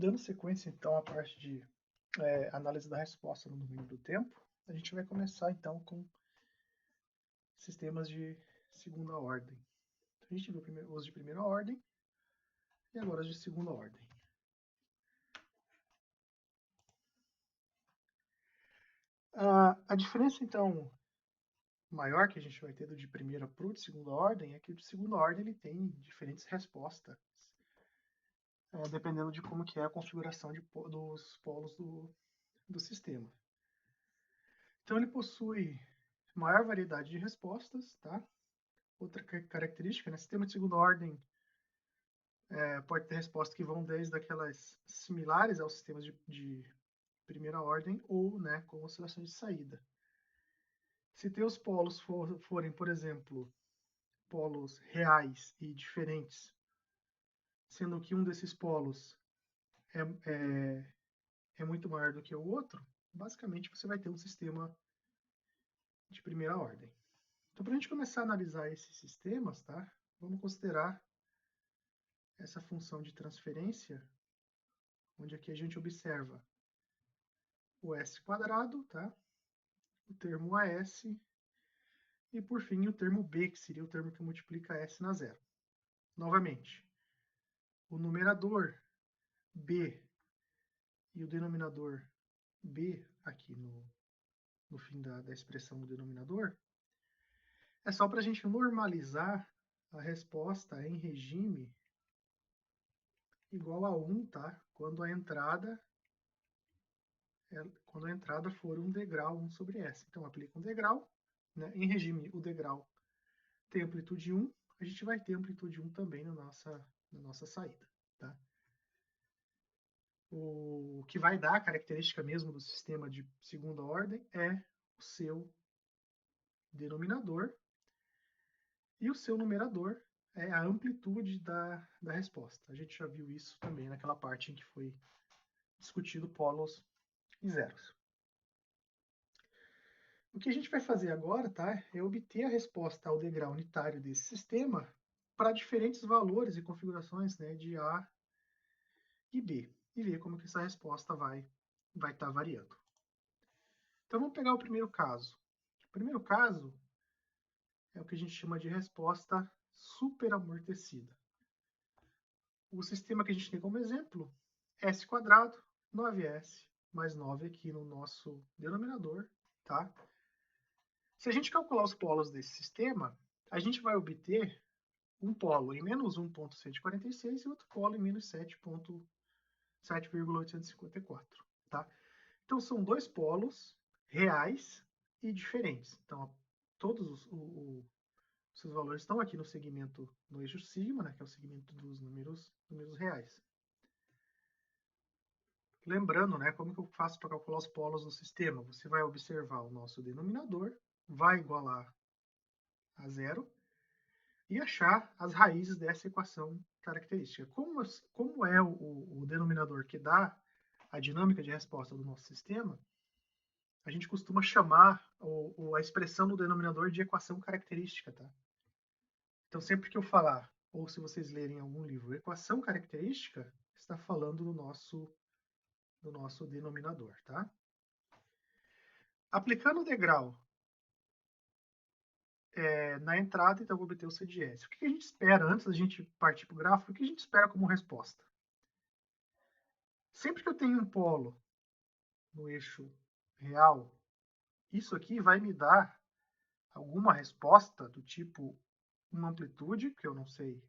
Dando sequência, então, à parte de análise da resposta no domínio do tempo, a gente vai começar, então, com sistemas de segunda ordem. A gente viu os de primeira ordem e agora os de segunda ordem. A diferença, então, maior que a gente vai ter do de primeira para o de segunda ordem é que o de segunda ordem ele tem diferentes respostas, dependendo de como que é a configuração dos polos do sistema. Então, ele possui maior variedade de respostas, tá? Outra característica, né? Sistema de segunda ordem pode ter respostas que vão desde aquelas similares aos sistemas de primeira ordem ou, né, com oscilações de saída. Se teus polos forem, por exemplo, polos reais e diferentes, sendo que um desses polos é muito maior do que o outro, basicamente você vai ter um sistema de primeira ordem. Então, para a gente começar a analisar esses sistemas, tá? Vamos considerar essa função de transferência, onde aqui a gente observa o s quadrado, tá? O termo AS e, por fim, o termo B, que seria o termo que multiplica S na zero. Novamente, o numerador B e o denominador B, aqui no fim da expressão do denominador, é só para a gente normalizar a resposta em regime igual a 1, tá? Quando a entrada for um degrau 1 sobre S. Então, aplica um degrau, né? Em regime, o degrau tem amplitude 1, a gente vai ter amplitude 1 também na nossa saída, tá? O que vai dar a característica mesmo do sistema de segunda ordem é o seu denominador e o seu numerador é a amplitude da resposta. A gente já viu isso também naquela parte em que foi discutido polos e zeros. O que a gente vai fazer agora, tá, é obter a resposta ao degrau unitário desse sistema para diferentes valores e configurações, né, de A e B, e ver como que essa resposta vai estar variando. Então vamos pegar o primeiro caso. O primeiro caso é o que a gente chama de resposta superamortecida. O sistema que a gente tem como exemplo, S quadrado, 9S, mais 9 aqui no nosso denominador, tá? Se a gente calcular os polos desse sistema, a gente vai obter um polo em menos 1,146 e outro polo em menos 7,854, tá? Então, são dois polos reais e diferentes. Então, todos os seus valores estão aqui no segmento, no eixo sigma, né, que é o segmento dos números reais. Lembrando, né, como que eu faço para calcular os polos do sistema? Você vai observar o nosso denominador, vai igualar a zero e achar as raízes dessa equação característica. Como é o denominador que dá a dinâmica de resposta do nosso sistema, a gente costuma chamar a expressão do denominador de equação característica, tá? Então, sempre que eu falar, ou se vocês lerem em algum livro, equação característica, está falando do nosso denominador, tá? Aplicando o degrau na entrada, então, eu vou obter o C de S. O que a gente espera, antes da gente partir para o gráfico, o que a gente espera como resposta? Sempre que eu tenho um polo no eixo real, isso aqui vai me dar alguma resposta do tipo uma amplitude, que eu não sei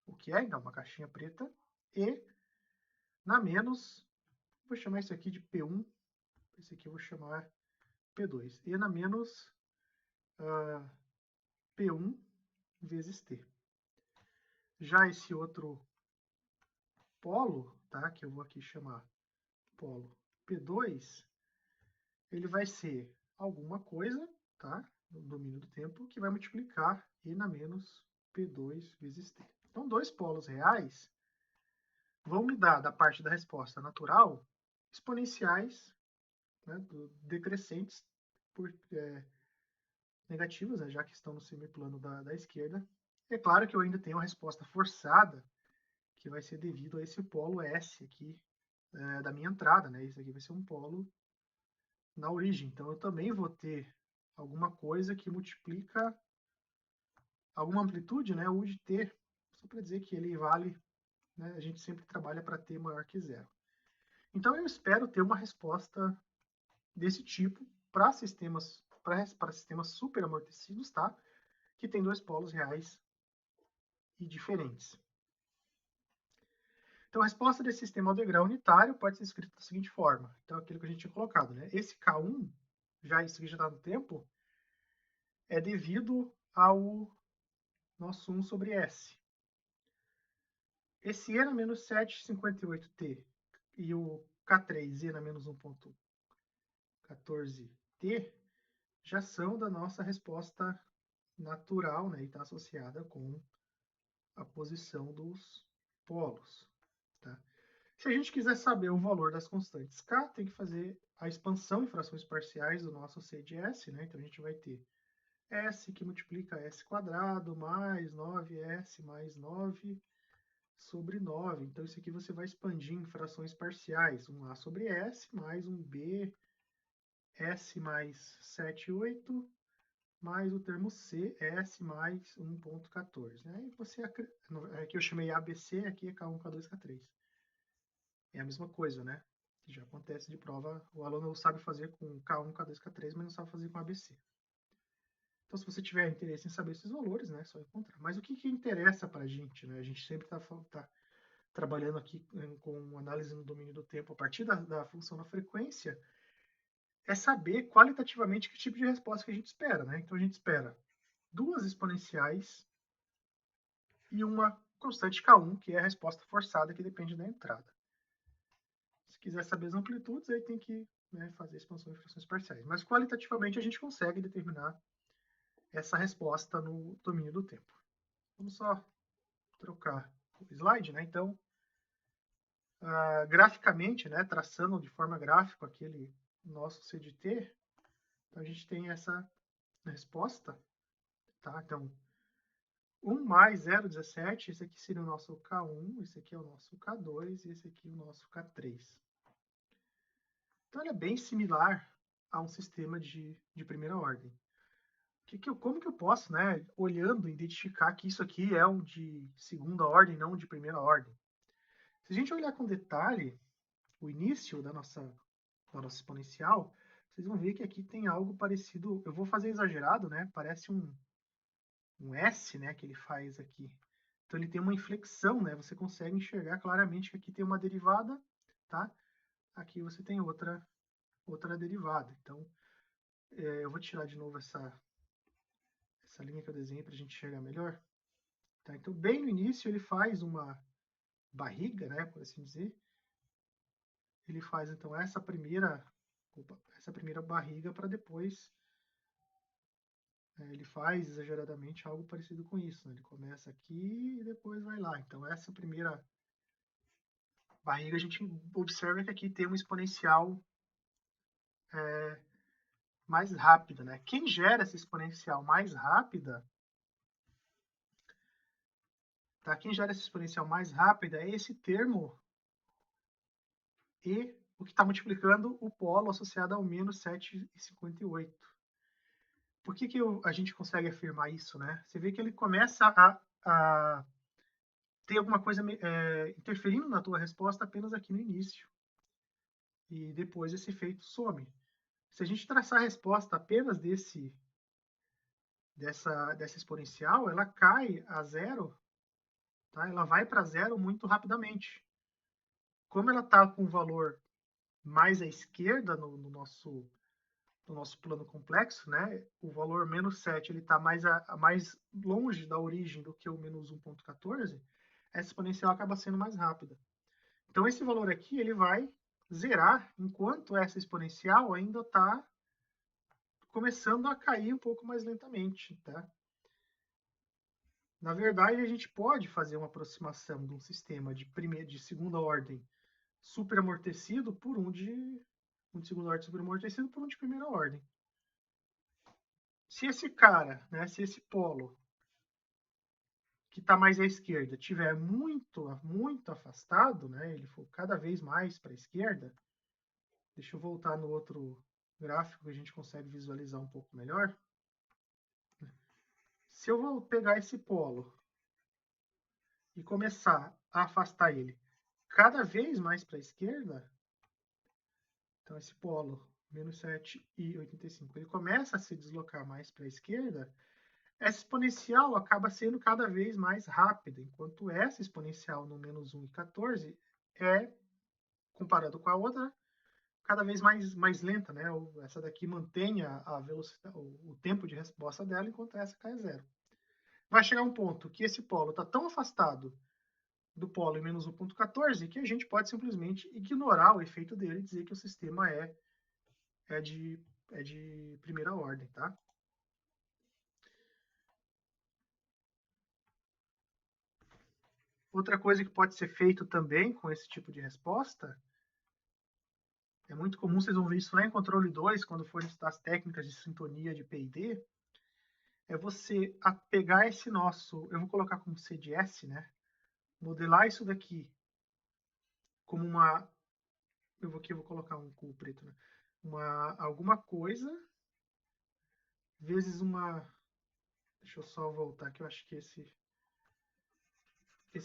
o que é, então uma caixinha preta, e na menos, vou chamar isso aqui de P1, esse aqui eu vou chamar P2, e na menos P1 vezes T. Já esse outro polo, tá, que eu vou aqui chamar polo P2, ele vai ser alguma coisa, tá, no domínio do tempo, que vai multiplicar E na menos P2 vezes T. Então, dois polos reais vão me dar, da parte da resposta natural, exponenciais, né, decrescentes por negativas, né, já que estão no semiplano da esquerda. É claro que eu ainda tenho a resposta forçada, que vai ser devido a esse polo S aqui da minha entrada, né? Isso aqui vai ser um polo na origem. Então, eu também vou ter alguma coisa que multiplica alguma amplitude, né? U de t, só para dizer que ele vale, né? A gente sempre trabalha para t maior que zero. Então, eu espero ter uma resposta desse tipo para sistemas super amortecidos, tá? Que tem dois polos reais e diferentes. Então, a resposta desse sistema ao degrau unitário pode ser escrita da seguinte forma. Então, aquilo que a gente tinha colocado, né? Esse K1, isso aqui já está no tempo, é devido ao nosso 1 sobre S. Esse E na menos 7,58T e o K3 E na menos 1,14T já são da nossa resposta natural, né? E está associada com a posição dos polos. Tá? Se a gente quiser saber o valor das constantes K, tem que fazer a expansão em frações parciais do nosso C de S, né? Então a gente vai ter S que multiplica S quadrado mais 9S mais 9 sobre 9. Então isso aqui você vai expandir em frações parciais. Um A sobre S mais um B S mais 7, 8 mais o termo C, S mais 1,14. Aí você, aqui eu chamei ABC, aqui é K1, K2, K3. É a mesma coisa, né? Já acontece de prova, o aluno sabe fazer com K1, K2, K3, mas não sabe fazer com ABC. Então, se você tiver interesse em saber esses valores, né, é só encontrar. Mas o que interessa para a gente, né? A gente sempre está trabalhando aqui com análise no domínio do tempo a partir da função da frequência, é saber qualitativamente que tipo de resposta que a gente espera, né? Então, a gente espera duas exponenciais e uma constante K1, que é a resposta forçada que depende da entrada. Se quiser saber as amplitudes, aí tem que, né, fazer expansão em frações parciais. Mas qualitativamente a gente consegue determinar essa resposta no domínio do tempo. Vamos só trocar o slide, né? Então, graficamente, né, traçando de forma gráfica aquele nosso C de T, então a gente tem essa resposta, tá? Então, 1 mais 0,17, esse aqui seria o nosso K1, esse aqui é o nosso K2 e esse aqui é o nosso K3. Então, ele é bem similar a um sistema de primeira ordem. Como que eu posso, né, olhando, identificar que isso aqui é um de segunda ordem, não de primeira ordem? Se a gente olhar com detalhe o início da nossa exponencial, vocês vão ver que aqui tem algo parecido, eu vou fazer exagerado, né? Parece um S, né, que ele faz aqui. Então ele tem uma inflexão, né? Você consegue enxergar claramente que aqui tem uma derivada, tá? Aqui você tem outra derivada. Então eu vou tirar de novo essa linha que eu desenhei para a gente enxergar melhor. Tá? Então bem no início ele faz uma barriga, né, por assim dizer. Ele faz então essa primeira barriga para depois ele faz exageradamente algo parecido com isso. Né? Ele começa aqui e depois vai lá. Então, essa primeira barriga, a gente observa que aqui tem uma exponencial mais rápida. Né? Quem gera essa exponencial mais rápida, tá? Quem gera essa exponencial mais rápida é esse termo e o que está multiplicando o polo associado ao menos 7,58. Por que a gente consegue afirmar isso? Né? Você vê que ele começa a tem alguma coisa interferindo na tua resposta apenas aqui no início. E depois esse efeito some. Se a gente traçar a resposta apenas dessa exponencial, ela cai a zero, tá? Ela vai para zero muito rapidamente. Como ela está com o valor mais à esquerda no nosso plano complexo, né? O valor menos 7 está mais longe da origem do que o menos 1,14, essa exponencial acaba sendo mais rápida. Então, esse valor aqui ele vai zerar enquanto essa exponencial ainda está começando a cair um pouco mais lentamente. Tá? Na verdade, a gente pode fazer uma aproximação de um sistema de segunda ordem superamortecido por um de segunda ordem superamortecido por um de primeira ordem. Se esse cara, né, se esse polo que está mais à esquerda estiver muito afastado, né, ele for cada vez mais para a esquerda, deixa eu voltar no outro gráfico que a gente consegue visualizar um pouco melhor. Se eu vou pegar esse polo e começar a afastar ele cada vez mais para a esquerda, então esse polo, menos 7,85, ele começa a se deslocar mais para a esquerda, essa exponencial acaba sendo cada vez mais rápida, enquanto essa exponencial no menos 1,14 é, comparado com a outra, cada vez mais lenta, né? Essa daqui mantém a velocidade, o tempo de resposta dela, enquanto essa cai a zero. Vai chegar um ponto que esse polo está tão afastado do polo em menos 1,14 que a gente pode simplesmente ignorar o efeito dele e dizer que o sistema é de primeira ordem, tá? Outra coisa que pode ser feito também com esse tipo de resposta, é muito comum, vocês vão ver isso lá em controle 2, quando forem estudar as técnicas de sintonia de P&D, é você pegar esse nosso, eu vou colocar como CDS, né? Modelar isso daqui como uma, eu vou colocar um com preto, né? Alguma coisa vezes uma, deixa eu só voltar que eu acho que esse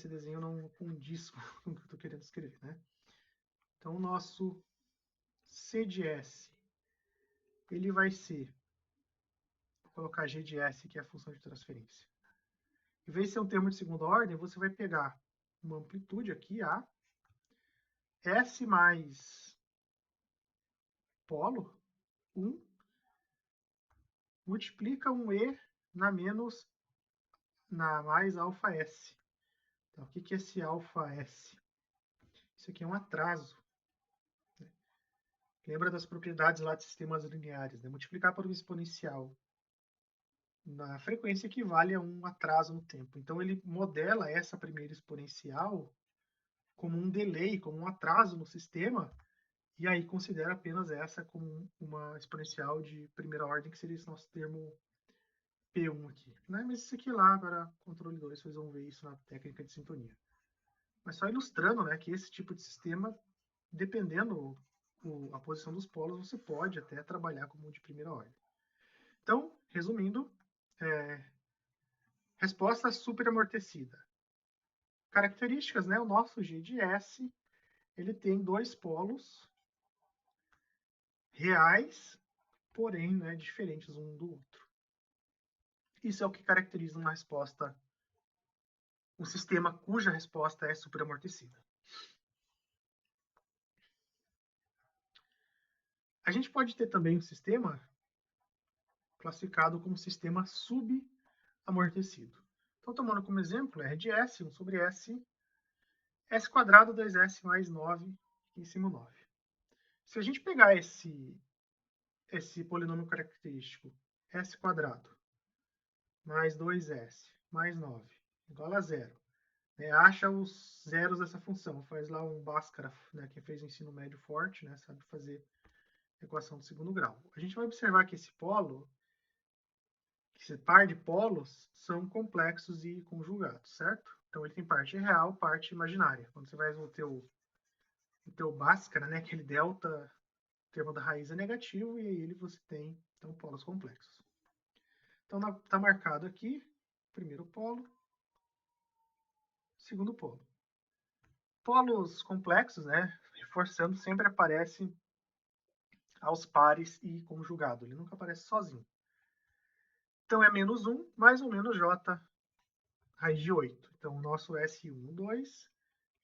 desenho não condiz com o que eu estou querendo escrever, né? Então, o nosso CDS, ele vai ser, vou colocar G de S, que é a função de transferência. Em vez de ser um termo de segunda ordem, você vai pegar uma amplitude aqui, A, S mais polo, 1, multiplica um E na mais alfa S. Então, o que é esse alfa S? Isso aqui é um atraso. Lembra das propriedades lá de sistemas lineares, né? Multiplicar por uma exponencial na frequência equivale a um atraso no tempo. Então, ele modela essa primeira exponencial como um delay, como um atraso no sistema, e aí considera apenas essa como uma exponencial de primeira ordem, que seria esse nosso termo P1 aqui. Né? Mas isso aqui lá, agora, controle 2, vocês vão ver isso na técnica de sintonia. Mas só ilustrando, né, que esse tipo de sistema, dependendo a posição dos polos, você pode até trabalhar como de primeira ordem. Então, resumindo, resposta superamortecida. Características, né? O nosso G de S, ele tem dois polos reais, porém, né, diferentes um do outro. Isso é o que caracteriza uma resposta, um sistema cuja resposta é superamortecida. A gente pode ter também um sistema classificado como sistema subamortecido. Então, tomando como exemplo, R de S, 1 sobre S, S quadrado 2S mais 9, em cima 9. Se a gente pegar esse polinômio característico, S quadrado mais 2S mais 9 igual a zero, né? Acha os zeros dessa função, faz lá um Bhaskara, né, que fez o ensino médio forte, né, sabe fazer equação do segundo grau. A gente vai observar que esse polo, esse par de polos, são complexos e conjugados, certo? Então ele tem parte real, parte imaginária. Quando você vai ter o teu Bhaskara, né, aquele delta, o termo da raiz é negativo, e aí você tem, então, polos complexos. Então, está marcado aqui, primeiro polo, segundo polo. Polos complexos, né, reforçando, sempre aparecem aos pares e conjugado. Ele nunca aparece sozinho. Então, é menos 1 mais ou menos j raiz de 8. Então, o nosso S1, 2,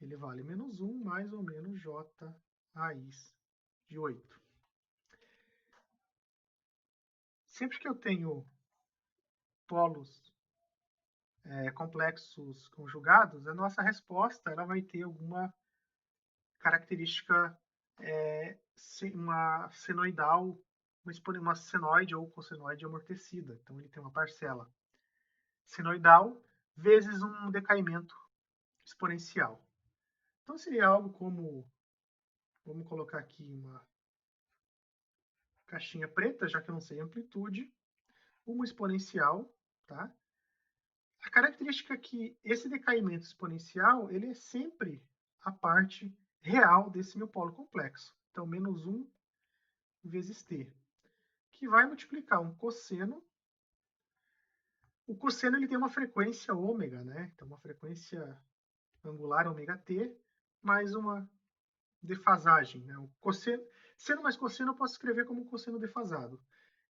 ele vale menos 1 mais ou menos j raiz de 8. Sempre que eu tenho polos complexos conjugados, a nossa resposta ela vai ter alguma característica, uma senoidal, uma senoide ou cossenoide amortecida. Então, ele tem uma parcela senoidal vezes um decaimento exponencial. Então, seria algo como, vamos colocar aqui uma caixinha preta, já que eu não sei a amplitude, uma exponencial, tá? A característica é que esse decaimento exponencial, ele é sempre a parte real desse meu polo complexo. Então, menos 1 vezes t, que vai multiplicar um cosseno. O cosseno ele tem uma frequência ômega, né? Então, uma frequência angular ômega t, mais uma defasagem. Né? O cosseno, seno mais cosseno eu posso escrever como cosseno defasado.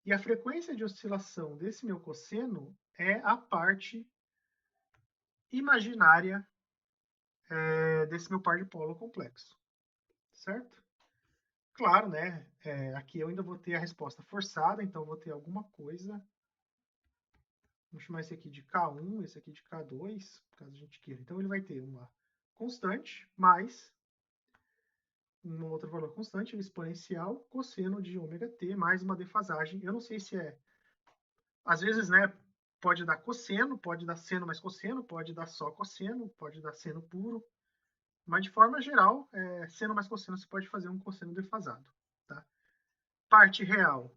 E a frequência de oscilação desse meu cosseno é a parte imaginária desse meu par de polo complexo, certo? Claro, né? Aqui eu ainda vou ter a resposta forçada, então eu vou ter alguma coisa. Vamos chamar esse aqui de K1, esse aqui de K2, caso a gente queira. Então ele vai ter uma constante mais um outro valor constante, exponencial, cosseno de ômega t, mais uma defasagem. Eu não sei se é... Às vezes, né, pode dar cosseno, pode dar seno mais cosseno, pode dar só cosseno, pode dar seno puro. Mas, de forma geral, seno mais cosseno, você pode fazer um cosseno defasado. Tá? Parte real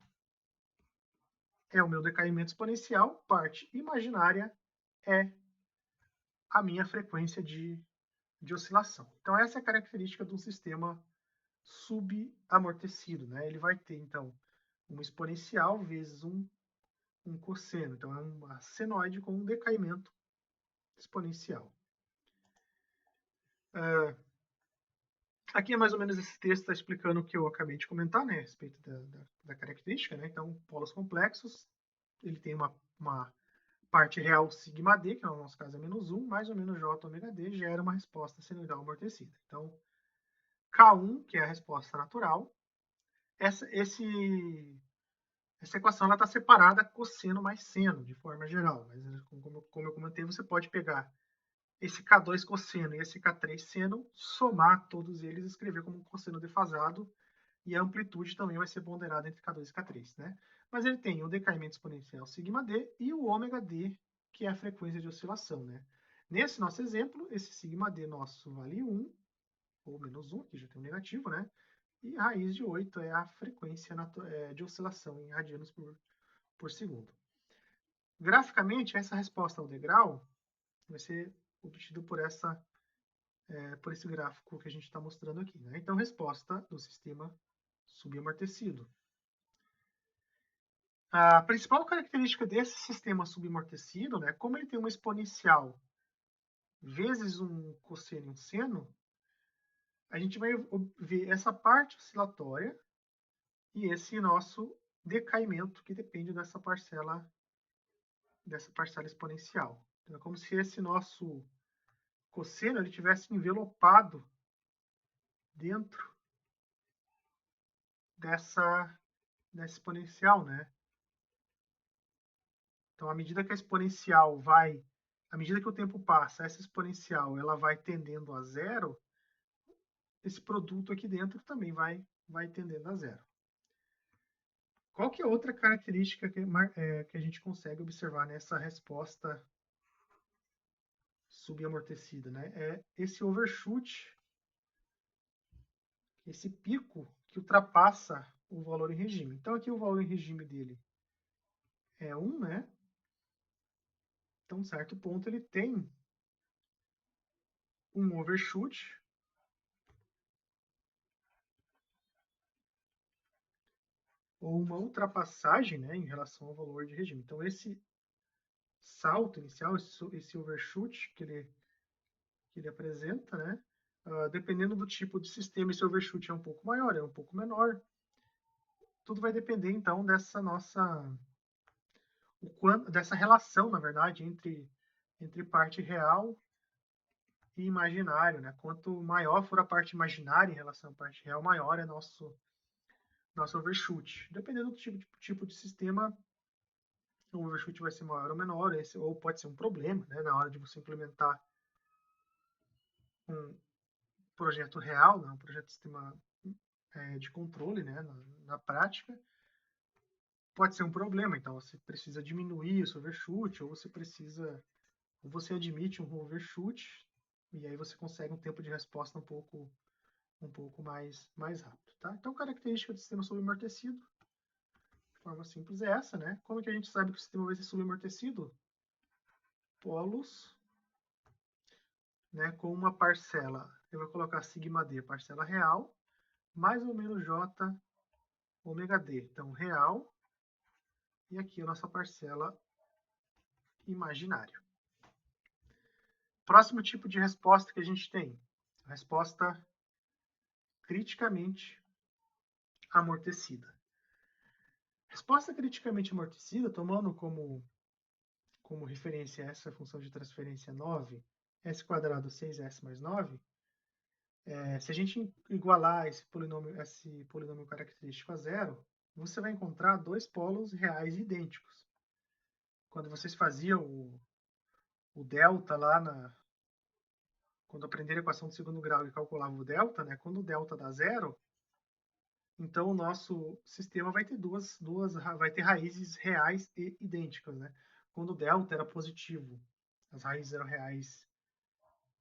é o meu decaimento exponencial, parte imaginária é a minha frequência de oscilação. Então, essa é a característica de um sistema subamortecido. Né? Ele vai ter, então, uma exponencial vezes um cosseno. Então, é uma senoide com um decaimento exponencial. Aqui é mais ou menos esse texto está explicando o que eu acabei de comentar, né, a respeito da característica. Né? Então, polos complexos, ele tem uma parte real sigma d, que no nosso caso é menos 1, mais ou menos j ômega d, gera uma resposta senoidal amortecida. Então, K1, que é a resposta natural, essa equação está separada cosseno mais seno, de forma geral. Mas, como eu comentei, você pode pegar esse K2 cosseno e esse K3 seno, somar todos eles e escrever como um cosseno defasado, e a amplitude também vai ser ponderada entre K2 e K3. Né? Mas ele tem o decaimento exponencial sigma d e o ômega d, que é a frequência de oscilação. Né? Nesse nosso exemplo, esse sigma d nosso vale 1, ou menos 1, que já tem um negativo, né? E raiz de 8 é a frequência de oscilação em radianos por segundo. Graficamente, essa resposta ao degrau vai ser obtida por esse gráfico que a gente está mostrando aqui. Né? Então, resposta do sistema subamortecido. A principal característica desse sistema subamortecido, né, como ele tem uma exponencial vezes um cosseno e um seno, a gente vai ver essa parte oscilatória e esse nosso decaimento que depende dessa parcela exponencial. Então, é como se esse nosso cosseno ele tivesse envelopado dentro dessa exponencial, né? Então, à medida que a exponencial vai, à medida que o tempo passa, essa exponencial ela vai tendendo a zero, esse produto aqui dentro também vai tendendo a zero. Qual que é outra característica que a gente consegue observar nessa resposta subamortecida, né? É esse overshoot, esse pico que ultrapassa o valor em regime. Então, aqui o valor em regime dele é 1, né? Então, certo ponto, ele tem um overshoot, ou uma ultrapassagem, né, em relação ao valor de regime. Então, esse salto inicial, esse overshoot que ele apresenta, né, dependendo do tipo de sistema, esse overshoot é um pouco maior, é um pouco menor. Tudo vai depender, então, dessa relação, na verdade, entre parte real e imaginário. Né? Quanto maior for a parte imaginária em relação à parte real, maior é nosso overshoot. Dependendo do tipo de sistema, o overshoot vai ser maior ou menor, ou pode ser um problema, né, na hora de você implementar um projeto real, né, um projeto de sistema de controle, né, na prática. Pode ser um problema, então você precisa diminuir esse overshoot, ou você admite um overshoot, e aí você consegue um tempo de resposta um pouco mais rápido. Tá? Então, característica do sistema subamortecido, de forma simples, é essa. Né? Como que a gente sabe que o sistema vai ser subamortecido? polos, né, com uma parcela, eu vou colocar sigma d, parcela real, mais ou menos j ômega d. Então, real, e aqui a nossa parcela imaginária. Próximo tipo de resposta que a gente tem, a resposta criticamente amortecida. Resposta criticamente amortecida, tomando como referência essa função de transferência 9, s quadrado 6s mais 9, se a gente igualar esse polinômio característico a zero, você vai encontrar dois polos reais idênticos. Quando vocês faziam o delta lá quando aprenderam a equação do segundo grau e calculavam o delta, né, quando o delta dá zero, então o nosso sistema vai ter vai ter raízes reais e idênticas, né? Quando o delta era positivo, as raízes eram reais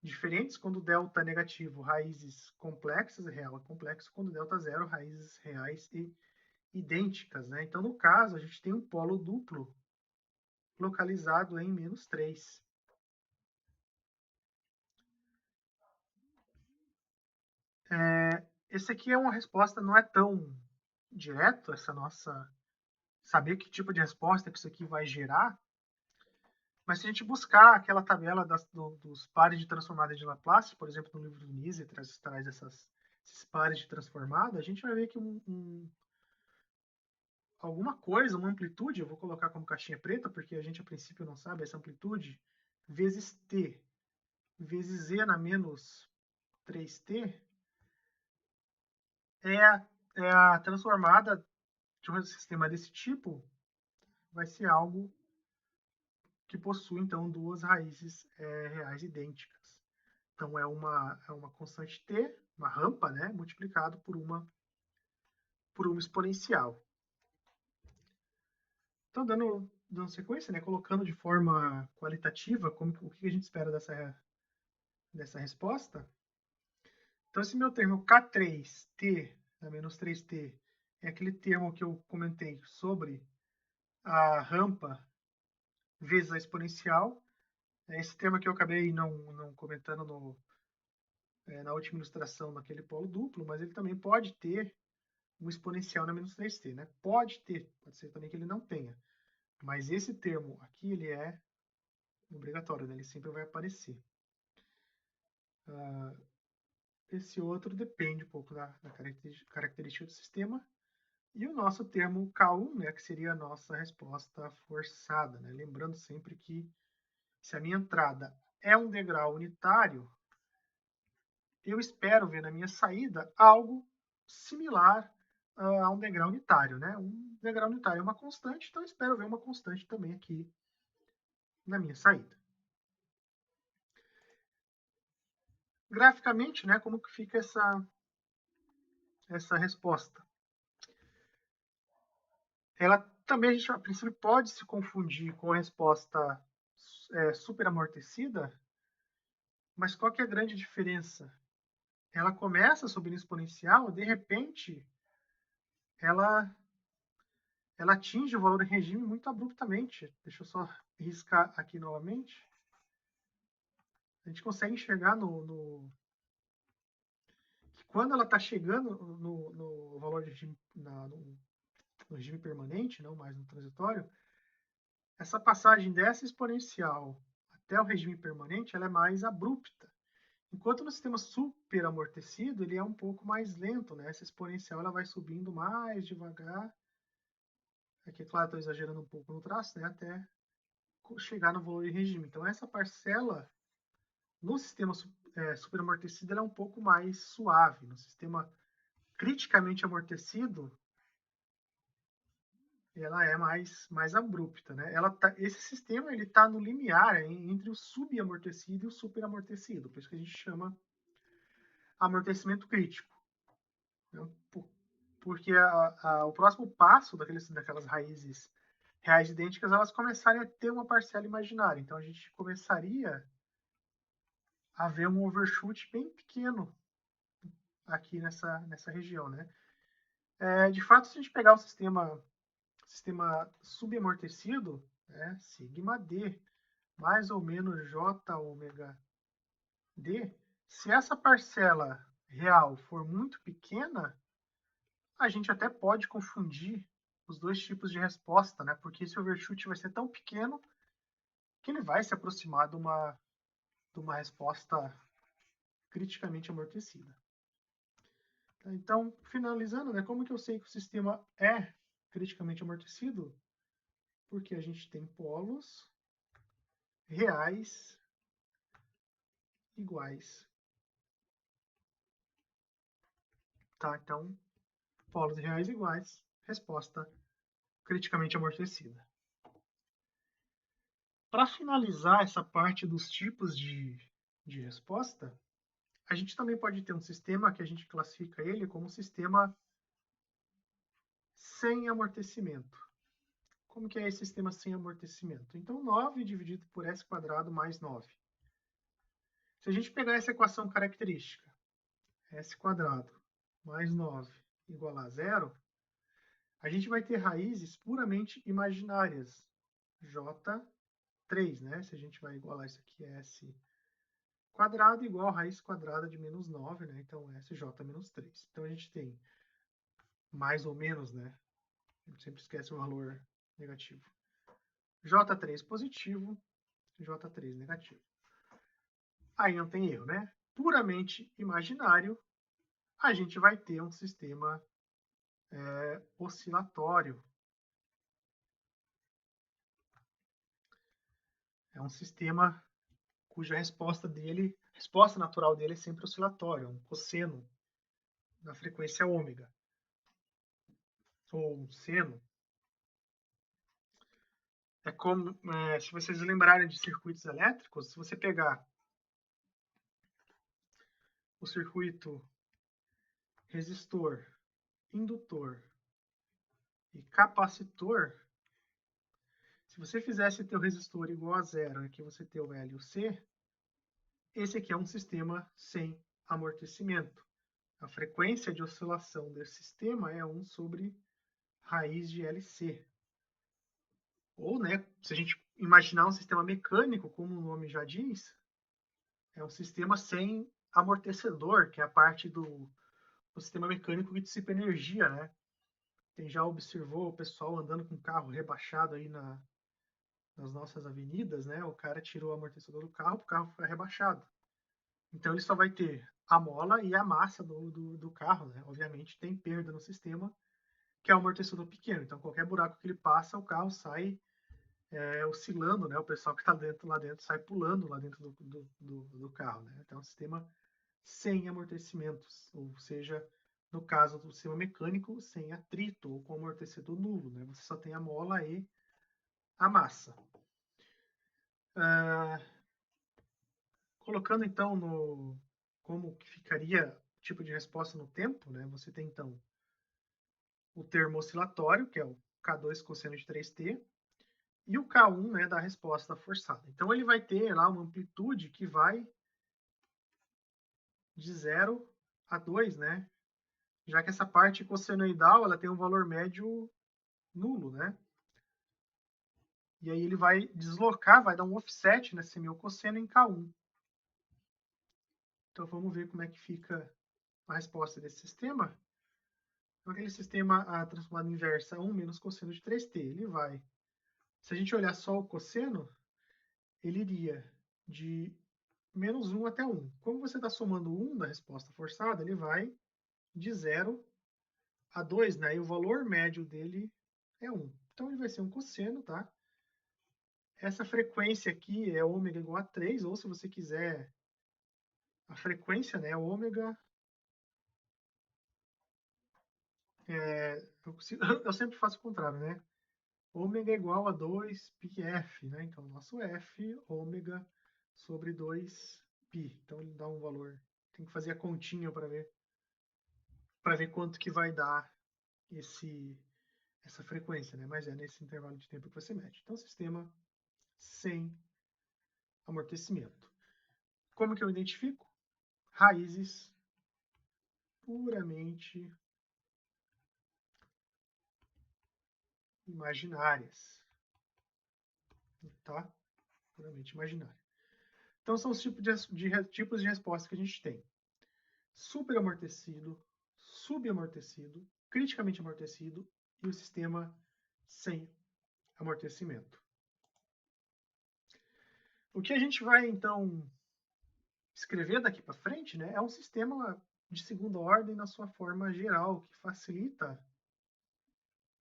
diferentes. Quando o delta é negativo, raízes complexas, real e complexo. Quando o delta é zero, raízes reais e idênticas, né? Então, no caso, a gente tem um polo duplo localizado em -3. Esse aqui é uma resposta, não é tão direto, essa nossa... saber que tipo de resposta que isso aqui vai gerar, mas se a gente buscar aquela tabela dos pares de transformada de Laplace, por exemplo, no livro do Nise, traz esses pares de transformada, a gente vai ver que alguma coisa, uma amplitude, eu vou colocar como caixinha preta, porque a gente a princípio não sabe, essa amplitude, vezes t, vezes z na menos 3t, é a transformada de um sistema desse tipo, vai ser algo que possui, então, duas raízes reais idênticas. Então, é uma constante t, uma rampa, né, multiplicado por uma exponencial. Então, dando sequência, né, colocando de forma qualitativa o que a gente espera dessa resposta. Então, esse meu termo K3T, menos 3T, é aquele termo que eu comentei sobre a rampa vezes a exponencial. Esse termo que eu acabei não comentando na última ilustração naquele polo duplo, mas ele também pode ter um exponencial na menos 3t, né? Pode ser também que ele não tenha. Mas esse termo aqui, ele é obrigatório, né? Ele sempre vai aparecer. Esse outro depende um pouco da característica do sistema. E o nosso termo K1, né, que seria a nossa resposta forçada, né? Lembrando sempre que se a minha entrada é um degrau unitário, eu espero ver na minha saída algo similar a um degrau unitário, né? Um degrau unitário é uma constante, então eu espero ver uma constante também aqui na minha saída. Graficamente, né, como que fica essa resposta? Ela também, a gente, a princípio, pode se confundir com a resposta superamortecida, mas qual que é a grande diferença? Ela começa subindo exponencial, de repente, ela atinge o valor em regime muito abruptamente. Deixa eu só riscar aqui novamente. A gente consegue enxergar que quando ela está chegando no valor de regime, no regime permanente, não mais no transitório, essa passagem dessa exponencial até o regime permanente ela é mais abrupta. Enquanto no sistema superamortecido, ele é um pouco mais lento, né? Essa exponencial ela vai subindo mais devagar. Aqui, claro, estou exagerando um pouco no traço, né? Até chegar no valor de regime. Então, essa parcela no sistema superamortecido ela é um pouco mais suave. No sistema criticamente amortecido, ela é mais abrupta, né? Esse sistema ele está no limiar entre o subamortecido e o superamortecido, por isso que a gente chama amortecimento crítico. Né? Porque o próximo passo daquelas raízes reais idênticas, elas começarem a ter uma parcela imaginária. Então, a gente começaria a ver um overshoot bem pequeno aqui nessa região, né? De fato, se a gente pegar o sistema subamortecido, né, sigma D, mais ou menos J ômega D, se essa parcela real for muito pequena, a gente até pode confundir os dois tipos de resposta, né? Porque esse overshoot vai ser tão pequeno que ele vai se aproximar de uma resposta criticamente amortecida. Então, finalizando, né, como que eu sei que o sistema é criticamente amortecido? Porque a gente tem polos reais iguais. Tá? Então, polos reais iguais, resposta criticamente amortecida. Para finalizar essa parte dos tipos de resposta, a gente também pode ter um sistema que a gente classifica ele como um sistema sem amortecimento. Como que é esse sistema sem amortecimento? Então, 9 dividido por s² mais 9. Se a gente pegar essa equação característica, s² mais 9 igual a zero, a gente vai ter raízes puramente imaginárias, J3, né? Se a gente vai igualar isso aqui, S quadrado igual a raiz quadrada de menos 9, né? Então, SJ menos 3. Então, a gente tem mais ou menos, né? A gente sempre esquece o valor negativo. J3 positivo, J3 negativo. Aí não tem erro, né? Puramente imaginário, a gente vai ter um sistema oscilatório. É um sistema cuja resposta natural dele é sempre oscilatória, é um cosseno na frequência ômega, ou um seno. É como, se vocês lembrarem de circuitos elétricos, se você pegar o circuito resistor, indutor e capacitor, se você fizesse teu resistor igual a zero, aqui você tem o L e o C, esse aqui é um sistema sem amortecimento. A frequência de oscilação desse sistema é 1 sobre raiz de LC. Ou, né, se a gente imaginar um sistema mecânico, como o nome já diz, é um sistema sem amortecedor, que é a parte do sistema mecânico que dissipa energia, né? Quem já observou o pessoal andando com carro rebaixado aí nas nossas avenidas, né? O cara tirou o amortecedor do carro para o carro ficar rebaixado. Então ele só vai ter a mola e a massa do carro, né? Obviamente tem perda no sistema, que é o amortecedor pequeno. Então qualquer buraco que ele passa, o carro sai oscilando, né? O pessoal que está lá dentro sai pulando lá dentro do carro, né? Então é um sistema sem amortecimentos, ou seja, no caso do sistema mecânico, sem atrito ou com amortecedor nulo, né? Você só tem a mola e a massa. Colocando então como que ficaria o tipo de resposta no tempo, né? Você tem então o termo oscilatório, que é o K2 cosseno de 3t, e o K1, né, da resposta forçada. Então ele vai ter lá uma amplitude que vai de 0 a 2, né? Já que essa parte cossenoidal ela tem um valor médio nulo, né? E aí ele vai deslocar, vai dar um offset nesse meu cosseno em K1. Então vamos ver como é que fica a resposta desse sistema. Então, aquele sistema transformado em inversa 1 menos cosseno de 3t, ele vai. Se a gente olhar só o cosseno, ele iria de menos 1 até 1. Como você está somando 1 da resposta forçada, ele vai de 0 a 2, né? E o valor médio dele é 1. Então ele vai ser um cosseno, tá? Essa frequência aqui é ômega igual a 3, ou se você quiser a frequência, né, ômega, eu sempre faço o contrário, né? Ômega igual a 2πf, né? Então, nosso F, ômega sobre 2π. Então, ele dá um valor. Tem que fazer a continha para ver quanto que vai dar essa frequência, né? Mas é nesse intervalo de tempo que você mede. Então, sistema sem amortecimento. Como que eu identifico? Raízes puramente imaginárias, tá? puramente imaginária. Então, são os tipos de resposta que a gente tem. Superamortecido, subamortecido, criticamente amortecido e o sistema sem amortecimento. O que a gente vai, então, escrever daqui para frente, né, é um sistema de segunda ordem na sua forma geral, que facilita,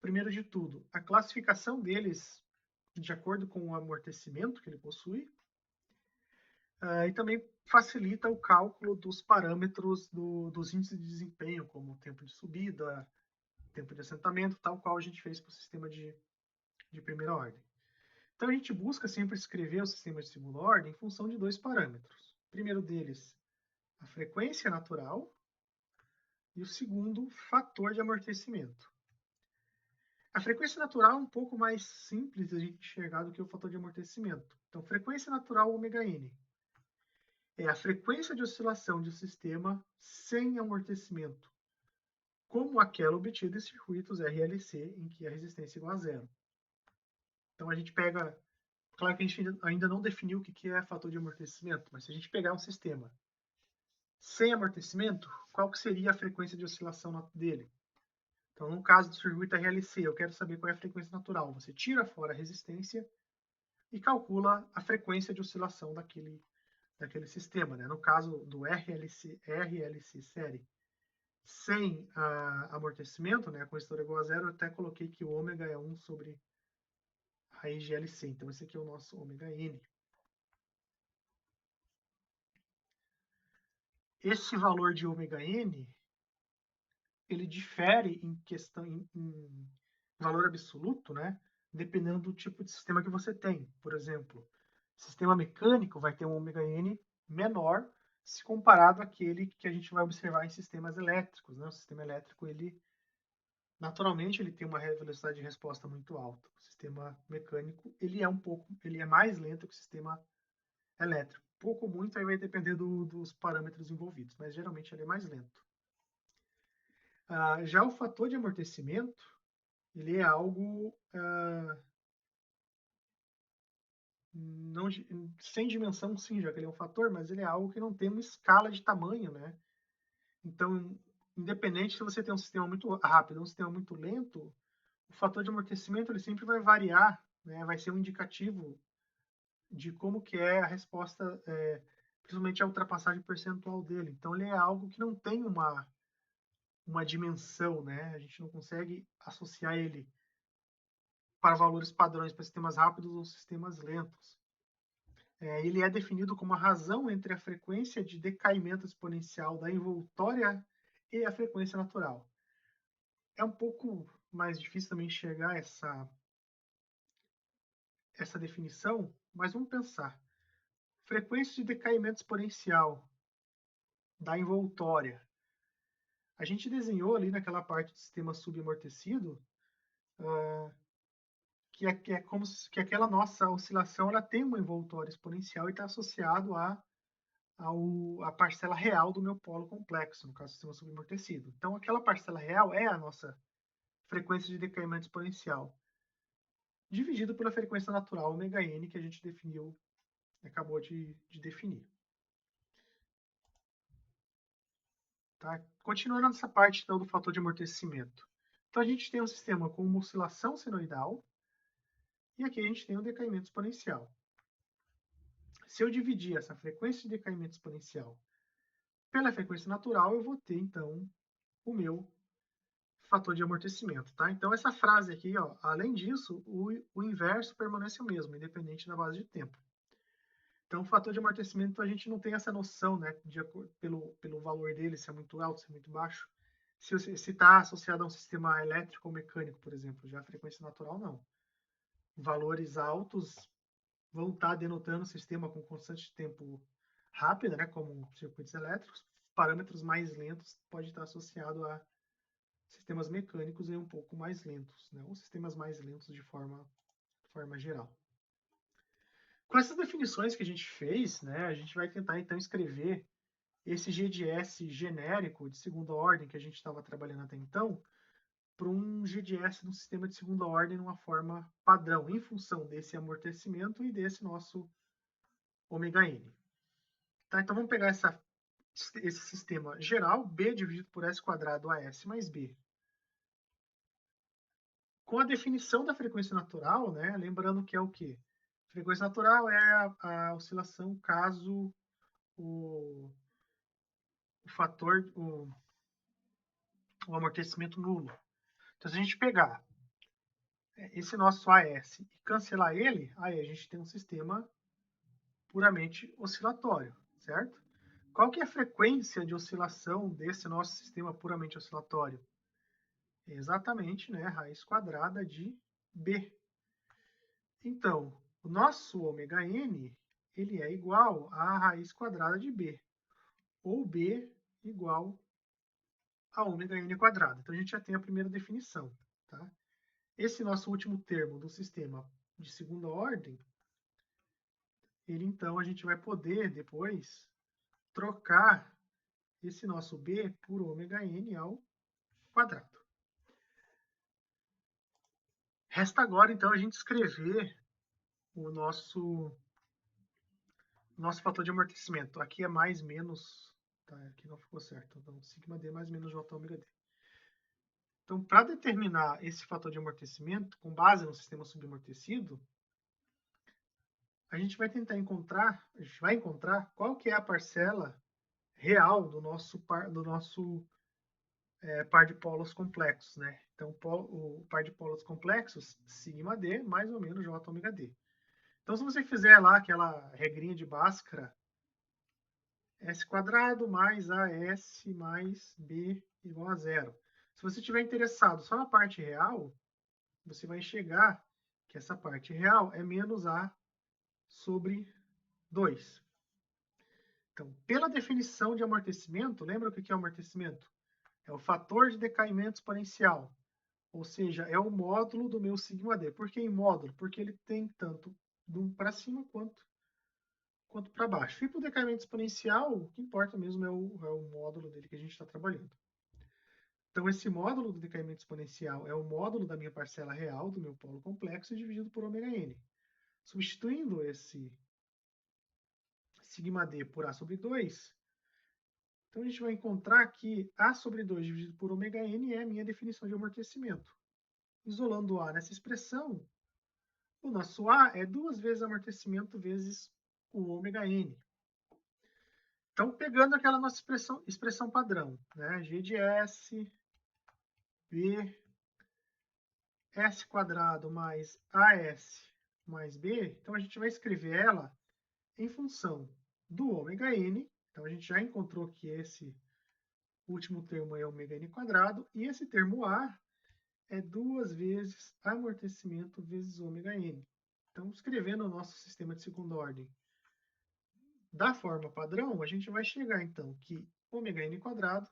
primeiro de tudo, a classificação deles de acordo com o amortecimento que ele possui, e também facilita o cálculo dos parâmetros dos índices de desempenho, como tempo de subida, tempo de assentamento, tal qual a gente fez para o sistema de primeira ordem. Então, a gente busca sempre escrever o sistema de segunda ordem em função de dois parâmetros. O primeiro deles, a frequência natural, e o segundo, fator de amortecimento. A frequência natural é um pouco mais simples de a gente enxergar do que o fator de amortecimento. Então, frequência natural ômega-n é a frequência de oscilação de um sistema sem amortecimento, como aquela obtida em circuitos RLC, em que a resistência é igual a zero. Então, a gente pega... Claro que a gente ainda não definiu o que é fator de amortecimento, mas se a gente pegar um sistema sem amortecimento, qual que seria a frequência de oscilação dele? Então, no caso do circuito RLC, eu quero saber qual é a frequência natural. Você tira fora a resistência e calcula a frequência de oscilação daquele sistema. Né? No caso do RLC série, sem amortecimento, né, com resistor igual a zero, eu até coloquei que o ômega é 1 sobre raiz de LC. Então, esse aqui é o nosso ômega N. Esse valor de ômega N, ele difere em questão em valor absoluto, né? Dependendo do tipo de sistema que você tem. Por exemplo, sistema mecânico vai ter um ômega N menor se comparado àquele que a gente vai observar em sistemas elétricos, né? O sistema elétrico, ele naturalmente ele tem uma velocidade de resposta muito alta. O sistema mecânico, ele é mais lento que o sistema elétrico. Pouco ou muito aí vai depender dos parâmetros envolvidos, mas geralmente ele é mais lento. Já o fator de amortecimento, ele é algo não, sem dimensão, sim, já que ele é um fator, mas ele é algo que não tem uma escala de tamanho, né? Então, independente se você tem um sistema muito rápido ou um sistema muito lento, o fator de amortecimento ele sempre vai variar, né? Vai ser um indicativo de como que é a resposta, principalmente a ultrapassagem percentual dele. Então, ele é algo que não tem uma dimensão, né? A gente não consegue associar ele para valores padrões para sistemas rápidos ou sistemas lentos. Ele é definido como a razão entre a frequência de decaimento exponencial da envoltória e a frequência natural. É um pouco mais difícil também enxergar essa definição, mas vamos pensar. Frequência de decaimento exponencial da envoltória. A gente desenhou ali naquela parte do sistema subamortecido que é como que aquela nossa oscilação ela tem uma envoltória exponencial e está associado a parcela real do meu polo complexo, no caso do sistema subamortecido. Então, aquela parcela real é a nossa frequência de decaimento exponencial, dividido pela frequência natural, ômega-n, que a gente definiu, acabou de definir. Tá? Continuando nessa parte, então, do fator de amortecimento. Então, a gente tem um sistema com uma oscilação senoidal, e aqui a gente tem um decaimento exponencial. Se eu dividir essa frequência de decaimento exponencial pela frequência natural, eu vou ter, então, o meu fator de amortecimento. Tá? Então, essa frase aqui, ó, além disso, o inverso permanece o mesmo, independente da base de tempo. Então, o fator de amortecimento, a gente não tem essa noção, né, pelo valor dele, se é muito alto, se é muito baixo. Se está associado a um sistema elétrico ou mecânico, por exemplo, já a frequência natural, não. Valores altos vão estar denotando um sistema com constante de tempo rápida, né, como circuitos elétricos. Parâmetros mais lentos pode estar associado a sistemas mecânicos e um pouco mais lentos, né, ou sistemas mais lentos de forma geral. Com essas definições que a gente fez, né, a gente vai tentar então escrever esse GDS genérico de segunda ordem que a gente estava trabalhando até então para um GDS de um sistema de segunda ordem numa forma padrão, em função desse amortecimento e desse nosso ômega n. Tá? Então, vamos pegar esse sistema geral, B dividido por S quadrado AS mais B. Com a definição da frequência natural, né, lembrando que é o quê? Frequência natural é a oscilação caso o fator, o amortecimento nulo. Então, se a gente pegar esse nosso AS e cancelar ele, aí a gente tem um sistema puramente oscilatório, certo? Qual que é a frequência de oscilação desse nosso sistema puramente oscilatório? Exatamente, né, raiz quadrada de B. Então, o nosso ômega n, ele é igual à raiz quadrada de B, ou B igual a ômega n quadrado. Então, a gente já tem a primeira definição, tá? Esse nosso último termo do sistema de segunda ordem, ele então a gente vai poder depois trocar esse nosso B por ômega n ao quadrado. Resta agora, então, a gente escrever o nosso fator de amortecimento. Aqui é mais menos, tá? Aqui não ficou certo. Então, sigma d mais menos j ômega d. Então, para determinar esse fator de amortecimento, com base no sistema subamortecido, a gente vai tentar encontrar, a gente vai encontrar qual que é a parcela real do nosso par de polos complexos, né? Então, o par de polos complexos, sigma d mais ou menos j ômega d. Então, se você fizer lá aquela regrinha de Bhaskara, S quadrado mais AS mais B igual a zero. Se você estiver interessado só na parte real, você vai enxergar que essa parte real é menos A sobre 2. Então, pela definição de amortecimento, lembra o que é amortecimento? É o fator de decaimento exponencial, ou seja, é o módulo do meu sigma d. Por que em módulo? Porque ele tem tanto de um para cima quanto para baixo. E para o decaimento exponencial, o que importa mesmo é o módulo dele que a gente está trabalhando. Então, esse módulo do decaimento exponencial é o módulo da minha parcela real, do meu polo complexo, dividido por ômega n. Substituindo esse sigma d por A sobre 2, então a gente vai encontrar que A sobre 2 dividido por ômega n é a minha definição de amortecimento. Isolando A nessa expressão, o nosso A é 2 vezes amortecimento vezes o ômega n. Então, pegando aquela nossa expressão padrão, né? G de S, B, S quadrado mais AS mais B, então a gente vai escrever ela em função do ômega n. Então, a gente já encontrou que esse último termo é ômega n quadrado, e esse termo A é 2 vezes amortecimento vezes ômega n. Então, escrevendo o nosso sistema de segunda ordem da forma padrão, a gente vai chegar, então, que ômega n quadrado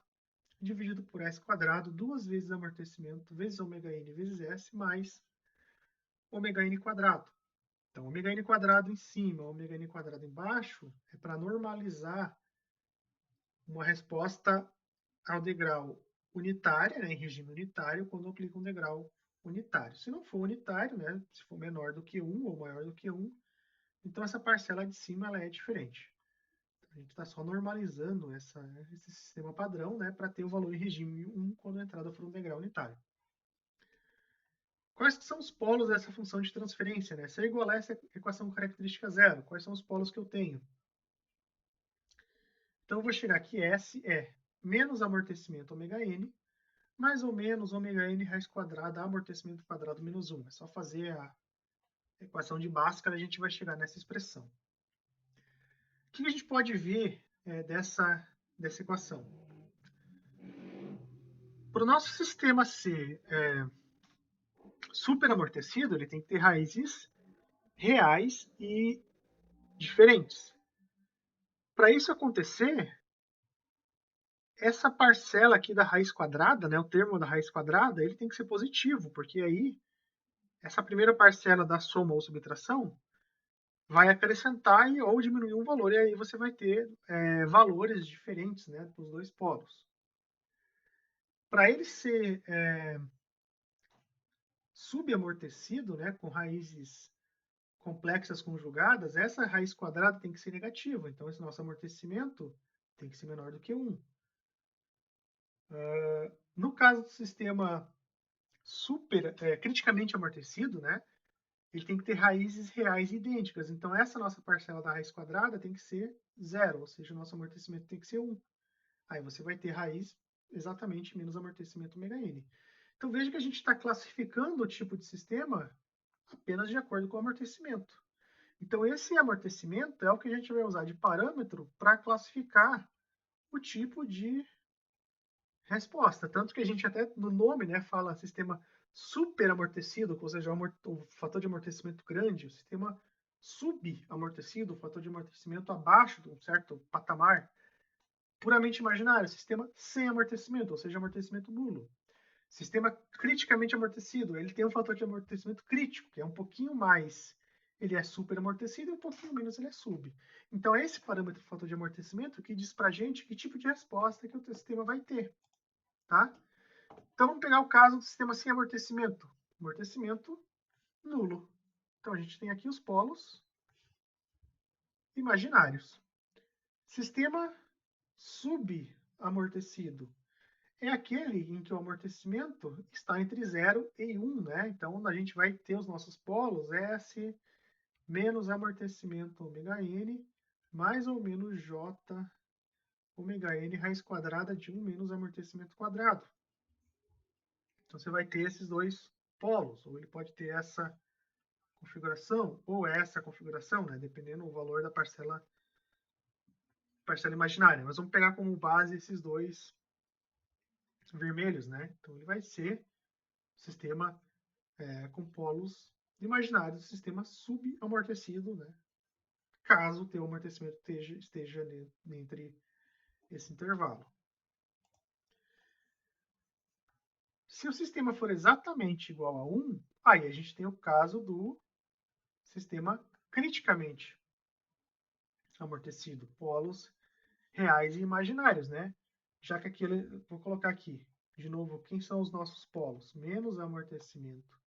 dividido por S quadrado, 2 vezes amortecimento vezes ômega n vezes S, mais ômega n quadrado. Então, ômega n quadrado em cima, ômega n quadrado embaixo, é para normalizar uma resposta ao degrau unitária, né, em regime unitário, quando eu aplico um degrau unitário. Se não for unitário, né, se for menor do que 1 ou maior do que 1, então essa parcela de cima ela é diferente. A gente está só normalizando esse sistema padrão, né, para ter o valor em regime 1 quando a entrada for um degrau unitário. Quais são os polos dessa função de transferência? Né? Se é igual a essa equação característica zero, quais são os polos que eu tenho? Então, eu vou chegar aqui, S é menos amortecimento ômega n, mais ou menos ômega n raiz quadrada, amortecimento quadrado menos 1. É só fazer a equação de Bhaskara, a gente vai chegar nessa expressão. O que a gente pode ver dessa equação? Para o nosso sistema ser superamortecido, ele tem que ter raízes reais e diferentes. Para isso acontecer, essa parcela aqui da raiz quadrada, né, o termo da raiz quadrada, ele tem que ser positivo, porque aí essa primeira parcela da soma ou subtração vai acrescentar ou diminuir um valor, e aí você vai ter valores diferentes, né, para os dois polos. Para ele ser subamortecido, né, com raízes complexas conjugadas, essa raiz quadrada tem que ser negativa. Então, esse nosso amortecimento tem que ser menor do que 1. No caso do sistema criticamente amortecido, né, ele tem que ter raízes reais idênticas. Então, essa nossa parcela da raiz quadrada tem que ser 0, ou seja, o nosso amortecimento tem que ser 1. Aí você vai ter raiz exatamente menos amortecimento ômega-n. Então, veja que a gente está classificando o tipo de sistema apenas de acordo com o amortecimento. Então, esse amortecimento é o que a gente vai usar de parâmetro para classificar o tipo de resposta. Tanto que a gente até no nome, né, fala sistema superamortecido, ou seja, o fator de amortecimento grande, o sistema subamortecido, o fator de amortecimento abaixo de um certo patamar, puramente imaginário, sistema sem amortecimento, ou seja, amortecimento nulo. Sistema criticamente amortecido, ele tem um fator de amortecimento crítico, que é um pouquinho mais, ele é superamortecido e um pouquinho menos ele é sub. Então, é esse parâmetro de fator de amortecimento que diz para a gente que tipo de resposta que o sistema vai ter. Tá? Então, vamos pegar o caso do sistema sem amortecimento. Amortecimento nulo. Então, a gente tem aqui os polos imaginários. Sistema subamortecido é aquele em que o amortecimento está entre 0 e 1, né? Então, a gente vai ter os nossos polos S menos amortecimento ômega-n mais ou menos J ômega-n raiz quadrada de 1 menos amortecimento quadrado. Então, você vai ter esses dois polos, ou ele pode ter essa configuração ou essa configuração, né? Dependendo do valor da parcela imaginária. Mas vamos pegar como base esses dois vermelhos, né? Então, ele vai ser sistema com polos imaginários, sistema subamortecido, né? Caso o teu amortecimento esteja entre esse intervalo. Se o sistema for exatamente igual a 1, aí a gente tem o caso do sistema criticamente amortecido, polos reais e imaginários, né? Já que aqui, vou colocar aqui, de novo, quem são os nossos polos? Menos amortecimento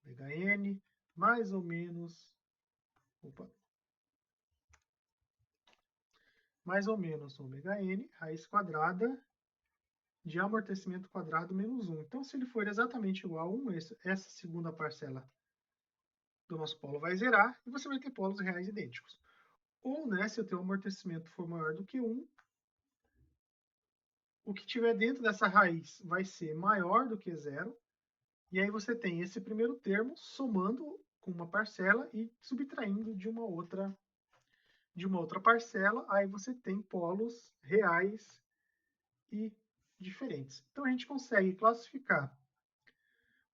ômega-n, mais ou menos, mais ou menos ômega-n, raiz quadrada de amortecimento quadrado menos 1. Então, se ele for exatamente igual a 1, essa segunda parcela do nosso polo vai zerar e você vai ter polos reais idênticos. Ou, né, se o teu amortecimento for maior do que 1, o que tiver dentro dessa raiz vai ser maior do que 0, e aí você tem esse primeiro termo somando com uma parcela e subtraindo de uma outra parcela, aí você tem polos reais e diferentes. Então, a gente consegue classificar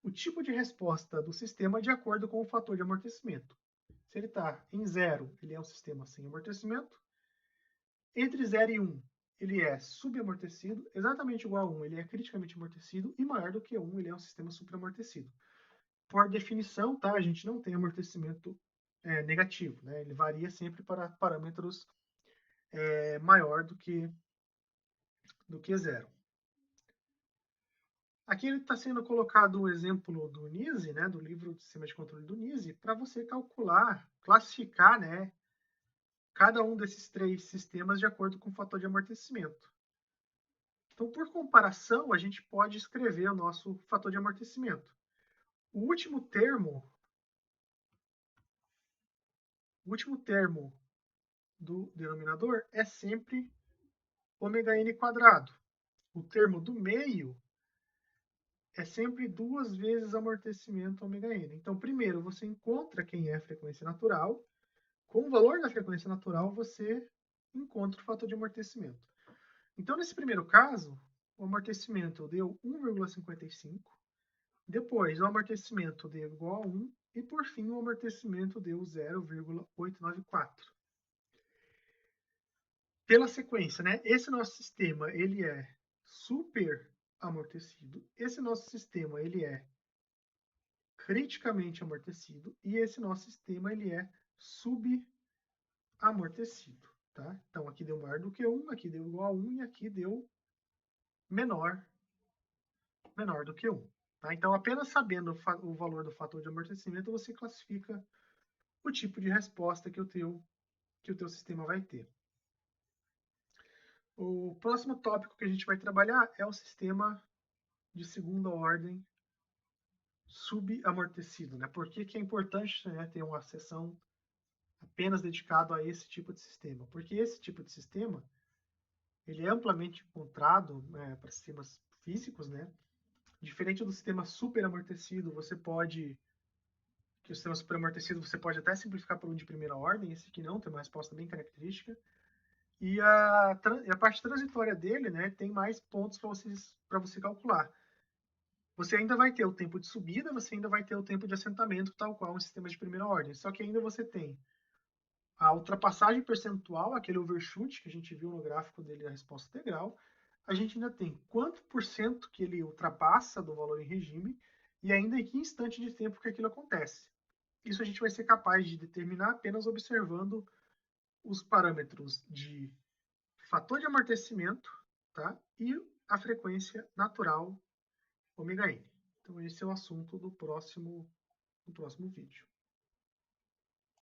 o tipo de resposta do sistema de acordo com o fator de amortecimento. Se ele está em 0, ele é um sistema sem amortecimento. Entre 0 e 1, ele é subamortecido. Exatamente igual a 1, ele é criticamente amortecido. E maior do que 1, ele é um sistema superamortecido. Por definição, tá? A gente não tem amortecimento negativo, né? Ele varia sempre para parâmetros maior do que 0. Aqui ele está sendo colocado um exemplo do NISE, né, do livro de sistema de controle do NISE, para você calcular, classificar, né, cada um desses três sistemas de acordo com o fator de amortecimento. Então, por comparação, a gente pode escrever o nosso fator de amortecimento. O último termo do denominador é sempre ômega-n quadrado. O termo do meio é sempre 2 vezes amortecimento ômega-n. Então, primeiro, você encontra quem é a frequência natural. Com o valor da frequência natural, você encontra o fator de amortecimento. Então, nesse primeiro caso, o amortecimento deu 1,55. Depois, o amortecimento deu igual a 1. E, por fim, o amortecimento deu 0,894. Pela sequência, né? Esse nosso sistema, ele é super amortecido. Esse nosso sistema, ele é criticamente amortecido. E esse nosso sistema, ele é subamortecido. Tá? Então, aqui deu maior do que 1, aqui deu igual a 1 e aqui deu menor do que 1. Tá? Então, apenas sabendo o valor do fator de amortecimento, você classifica o tipo de resposta que o teu sistema vai ter. O próximo tópico que a gente vai trabalhar é o sistema de segunda ordem subamortecido, né? Por que é importante, né, ter uma sessão apenas dedicada a esse tipo de sistema? Porque esse tipo de sistema ele é amplamente encontrado, né, para sistemas físicos, né? Diferente do sistema superamortecido, que o sistema superamortecido você pode até simplificar por um de primeira ordem, esse aqui não, tem uma resposta bem característica. E a parte transitória dele, né, tem mais pontos para você calcular. Você ainda vai ter o tempo de subida, você ainda vai ter o tempo de assentamento, tal qual um sistema de primeira ordem. Só que ainda você tem a ultrapassagem percentual, aquele overshoot que a gente viu no gráfico dele da resposta integral. A gente ainda tem quanto por cento que ele ultrapassa do valor em regime e ainda em que instante de tempo que aquilo acontece. Isso a gente vai ser capaz de determinar apenas observando os parâmetros de fator de amortecimento, tá? E a frequência natural ômega n. Então esse é o assunto do próximo vídeo.